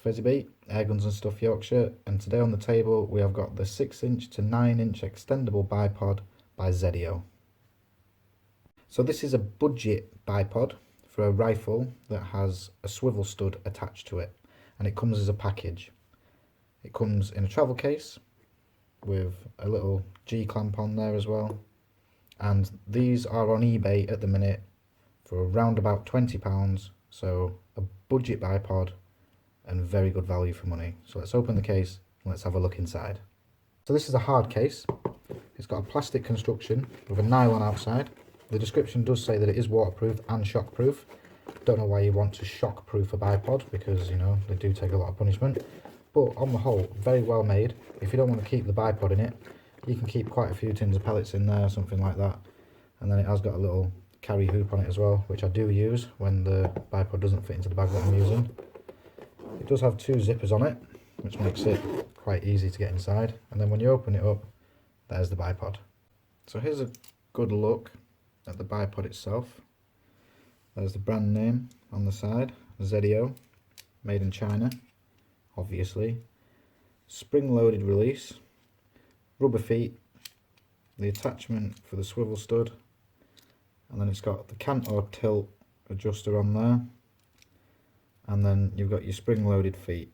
Swivel Beat, Air Guns and Stuff Yorkshire, and today on the table we have got the 6-inch to 9-inch extendable bipod by Zeadio. So this is a budget bipod for a rifle that has a swivel stud attached to it, and it comes as a package. It comes in a travel case with a little G-clamp on there as well, and these are on eBay at the minute for around about £20, so a budget bipod and very good value for money. So let's open the case and let's have a look inside. So this is a hard case. It's got a plastic construction with a nylon outside. The description does say that it is waterproof and shockproof. Don't know why you want to shockproof a bipod, because you know they do take a lot of punishment, but on the whole very well made. If you don't want to keep the bipod in it, you can keep quite a few tins of pellets in there, something like that. And then it has got a little carry hoop on it as well, which I do use when the bipod doesn't fit into the bag that I'm using. It does have 2 zippers on it, which makes it quite easy to get inside. And then when you open it up, there's the bipod. So here's a good look at the bipod itself. There's the brand name on the side, Zeadio, made in China, obviously. Spring-loaded release, rubber feet, the attachment for the swivel stud, and then it's got the cant or tilt adjuster on there. And then you've got your spring-loaded feet.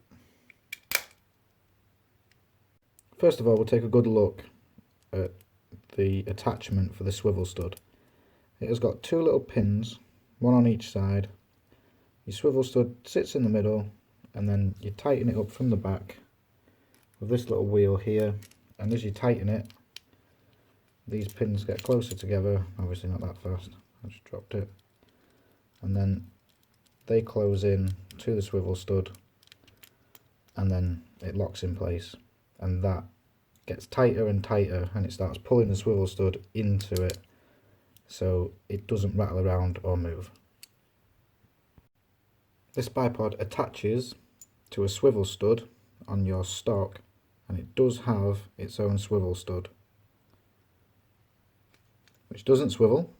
First of all, we'll take a good look at the attachment for the swivel stud. It has got 2 little pins, one on each side. Your swivel stud sits in the middle, and then you tighten it up from the back with this little wheel here. And as you tighten it, these pins get closer together. Obviously not that fast, I just dropped it. And then they close in to the swivel stud, and then it locks in place, and that gets tighter and tighter, and it starts pulling the swivel stud into it so it doesn't rattle around or move. This bipod attaches to a swivel stud on your stock, and it does have its own swivel stud, which doesn't swivel,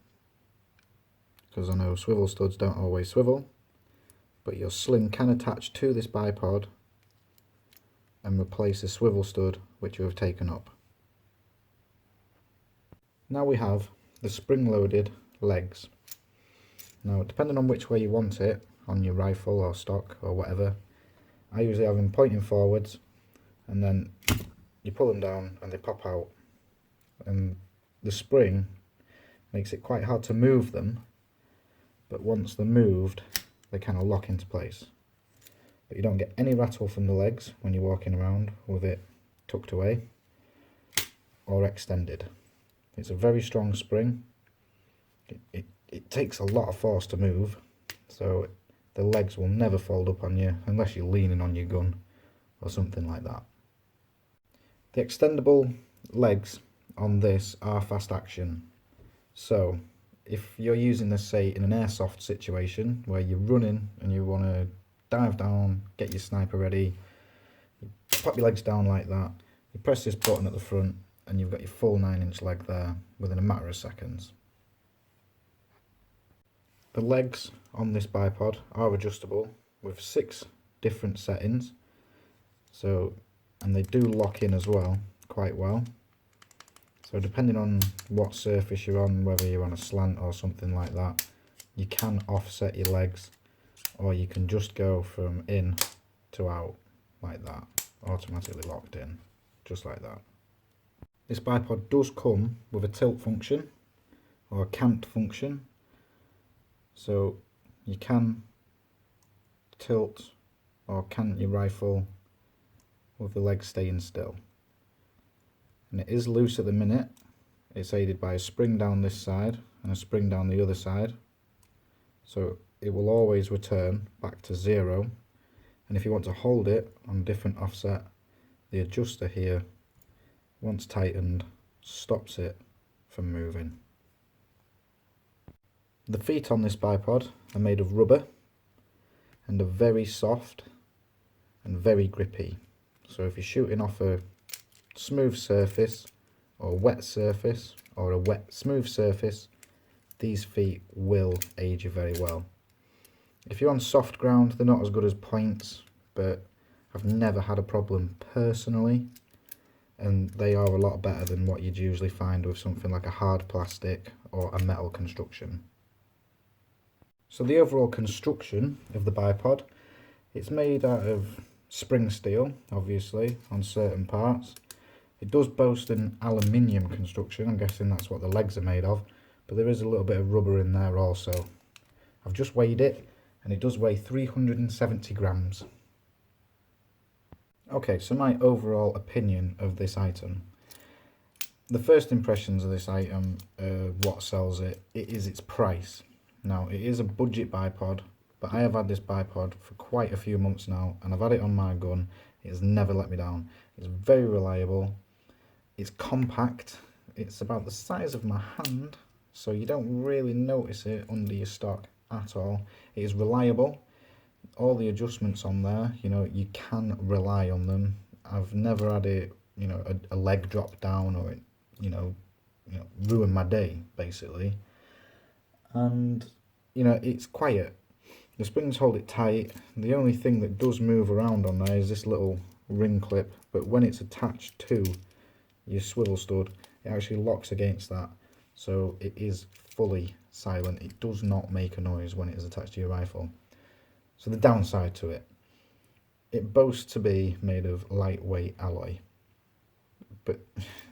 because I know swivel studs don't always swivel. But your sling can attach to this bipod and replace the swivel stud which you have taken up. Now we have the spring-loaded legs. Now, depending on which way you want it, on your rifle or stock or whatever, I usually have them pointing forwards, and then you pull them down and they pop out. And the spring makes it quite hard to move them, but once they're moved, they kind of lock into place. But you don't get any rattle from the legs when you're walking around with it tucked away or extended. It's a very strong spring. It takes a lot of force to move, so the legs will never fold up on you unless you're leaning on your gun or something like that. The extendable legs on this are fast action. So if you're using this, say, in an airsoft situation where you're running and you want to dive down, get your sniper ready, you pop your legs down like that, you press this button at the front, and you've got your full 9-inch leg there within a matter of seconds. The legs on this bipod are adjustable with 6 different settings, and they do lock in as well quite well. So depending on what surface you're on, whether you're on a slant or something like that, you can offset your legs, or you can just go from in to out like that, automatically locked in, just like that. This bipod does come with a tilt function or a cant function, so you can tilt or cant your rifle with the legs staying still. And it is loose at the minute. It's aided by a spring down this side and a spring down the other side, so it will always return back to 0. And if you want to hold it on a different offset, the adjuster here, once tightened, stops it from moving. The feet on this bipod are made of rubber and are very soft and very grippy. So if you're shooting off a smooth surface or wet surface or a wet smooth surface, these feet will aid you very well. If you're on soft ground, they're not as good as points, but I've never had a problem personally, and they are a lot better than what you'd usually find with something like a hard plastic or a metal construction. So the overall construction of the bipod, it's made out of spring steel, obviously, on certain parts. It does boast an aluminium construction, I'm guessing that's what the legs are made of, but there is a little bit of rubber in there also. I've just weighed it, and it does weigh 370 grams. Okay, so my overall opinion of this item. The first impressions of this item, what sells it, it is its price. Now, it is a budget bipod, but I have had this bipod for quite a few months now, and I've had it on my gun. It has never let me down. It's very reliable. It's compact. It's about the size of my hand, so you don't really notice it under your stock at all. It is reliable. All the adjustments on there, you know, you can rely on them. I've never had it, you know, a leg drop down or it, you know, ruin my day, basically. And, you know, it's quiet. The springs hold it tight. The only thing that does move around on there is this little ring clip, but when it's attached to your swivel stud, it actually locks against that, so it is fully silent. It does not make a noise when it is attached to your rifle. So the downside to it, it boasts to be made of lightweight alloy, but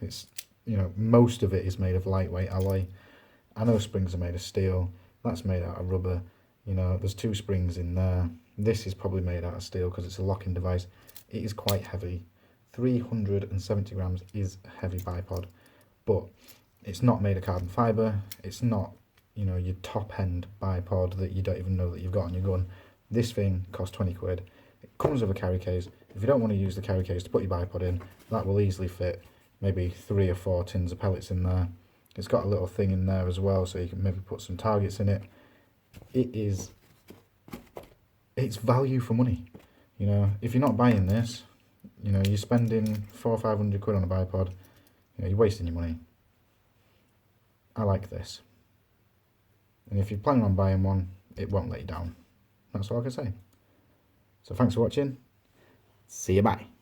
it's, you know, most of it is made of lightweight alloy. I know springs are made of steel, that's made out of rubber, you know, there's two springs in there. This is probably made out of steel because it's a locking device. It is quite heavy. 370 grams is a heavy bipod, but it's not made of carbon fibre. It's not, you know, your top end bipod that you don't even know that you've got on your gun. This thing costs 20 quid. It comes with a carry case. If you don't want to use the carry case to put your bipod in, that will easily fit maybe 3 or 4 tins of pellets in there. It's got a little thing in there as well, so you can maybe put some targets in it. It's value for money. You know, if you're not buying this, you know, you're spending 400 or 500 quid on a bipod, you know, you're wasting your money. I like this. And if you're planning on buying one, it won't let you down. That's all I can say. So thanks for watching. See you, bye.